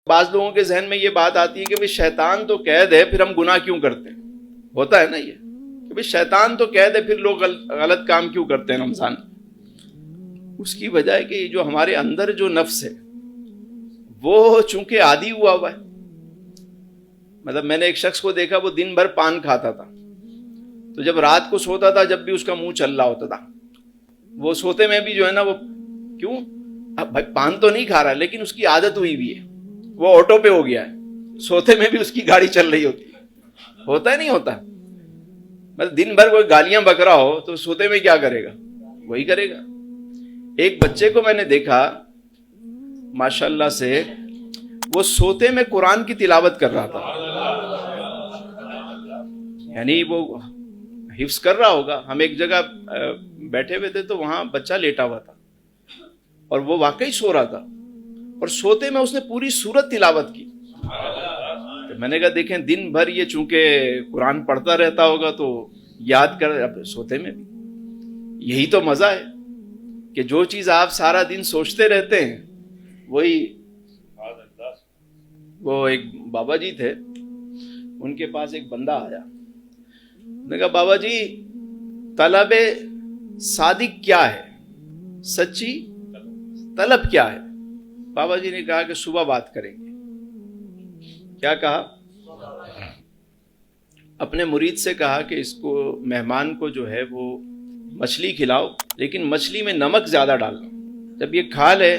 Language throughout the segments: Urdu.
بعض لوگوں کے ذہن میں یہ بات آتی ہے کہ بھئی شیطان تو قید ہے، پھر ہم گناہ کیوں کرتے ہیں؟ ہوتا ہے نا یہ کہ بھئی شیطان تو قید ہے، پھر لوگ غلط کام کیوں کرتے ہیں رمضان؟ اس کی وجہ ہے کہ جو ہمارے اندر جو نفس ہے وہ چونکہ عادی ہوا ہے. مطلب میں نے ایک شخص کو دیکھا، وہ دن بھر پان کھاتا تھا، تو جب رات کو سوتا تھا جب بھی اس کا منہ چل رہا ہوتا تھا. وہ سوتے میں بھی جو ہے نا، وہ کیوں؟ اب بھائی پان تو نہیں کھا رہا لیکن اس کی عادت ہوئی بھی ہے، وہ آٹو پہ ہو گیا ہے، سوتے میں بھی اس کی گاڑی چل رہی ہوتی ہے. ہوتا ہے نہیں ہوتا؟ مطلب دن بھر کوئی گالیاں بک رہا ہو تو سوتے میں کیا کرے گا؟ وہی کرے گا. ایک بچے کو میں نے دیکھا ماشاءاللہ سے، وہ سوتے میں قرآن کی تلاوت کر رہا تھا. یعنی وہ حفظ کر رہا ہوگا. ہم ایک جگہ بیٹھے ہوئے تھے تو وہاں بچہ لیٹا ہوا تھا اور وہ واقعی سو رہا تھا، اور سوتے میں اس نے پوری سورت تلاوت کی. تو میں نے کہا دیکھیں، دن بھر یہ چونکہ قرآن پڑھتا رہتا ہوگا تو یاد کر، اب سوتے میں بھی. یہی تو مزہ ہے کہ جو چیز آپ سارا دن سوچتے رہتے ہیں وہی. وہ ایک بابا جی تھے، ان کے پاس ایک بندہ آیا. نے کہا بابا جی، طلب صادق کیا ہے؟ سچی طلب کیا ہے؟ بابا جی نے کہا کہ صبح بات کریں گے. کیا کہا؟ اپنے مرید سے کہا کہ اس کو، مہمان کو جو ہے وہ مچھلی کھلاؤ، لیکن مچھلی میں نمک زیادہ ڈالنا. جب یہ کھا لے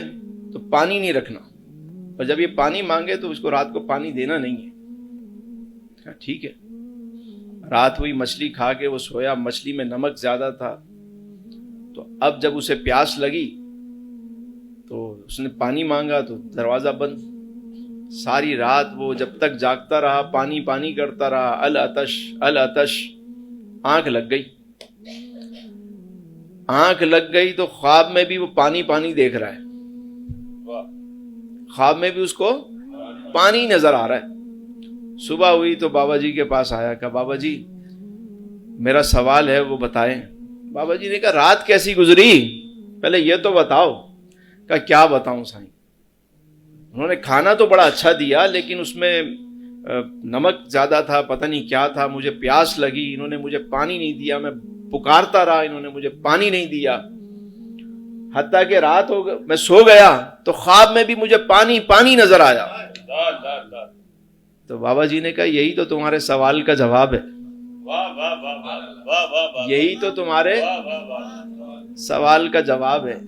تو پانی نہیں رکھنا، اور جب یہ پانی مانگے تو اس کو رات کو پانی دینا نہیں ہے. ٹھیک ہے. رات ہوئی، مچھلی کھا کے وہ سویا. مچھلی میں نمک زیادہ تھا، تو اب جب اسے پیاس لگی تو اس نے پانی مانگا تو دروازہ بند. ساری رات وہ جب تک جاگتا رہا پانی پانی کرتا رہا. العطش العطش. آنکھ لگ گئی. آنکھ لگ گئی تو خواب میں بھی وہ پانی پانی دیکھ رہا ہے. خواب میں بھی اس کو پانی نظر آ رہا ہے. صبح ہوئی تو بابا جی کے پاس آیا. کہا بابا جی میرا سوال ہے وہ بتائیں. بابا جی نے کہا رات کیسی گزری پہلے یہ تو بتاؤ. کہا کیا بتاؤں سائیں، انہوں نے کھانا تو بڑا اچھا دیا لیکن اس میں نمک زیادہ تھا، پتہ نہیں کیا تھا. مجھے پیاس لگی، انہوں نے مجھے پانی نہیں دیا. میں پکارتا رہا، انہوں نے مجھے پانی نہیں دیا. حتیٰ کہ رات ہو گئی، میں سو گیا تو خواب میں بھی مجھے پانی پانی نظر آیا. تو بابا جی نے کہا یہی تو تمہارے سوال کا جواب ہے. یہی تو تمہارے سوال کا جواب ہے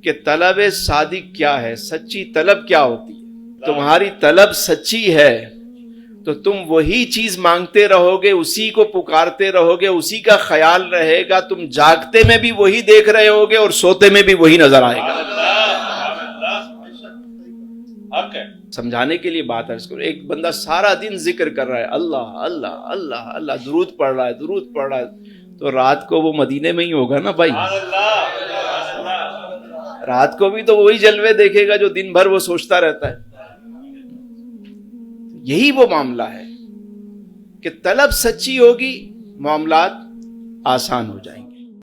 کہ طلب صادق کیا ہے، سچی طلب کیا ہوتی ہے. تمہاری طلب سچی ہے تو تم وہی چیز مانگتے رہو گے، اسی کو پکارتے رہو گے، اسی کا خیال رہے گا. تم جاگتے میں بھی وہی دیکھ رہے ہوگے اور سوتے میں بھی وہی نظر آئے گا. سمجھانے کے لیے بات عرض کرو. ایک بندہ سارا دن ذکر کر رہا ہے، اللہ اللہ اللہ اللہ، درود پڑھ رہا ہے، درود پڑھ رہا ہے، تو رات کو وہ مدینے میں ہی ہوگا نا بھائی. رات کو بھی تو وہی جلوے دیکھے گا جو دن بھر وہ سوچتا رہتا ہے. یہی وہ معاملہ ہے کہ طلب سچی ہوگی، معاملات آسان ہو جائیں گے.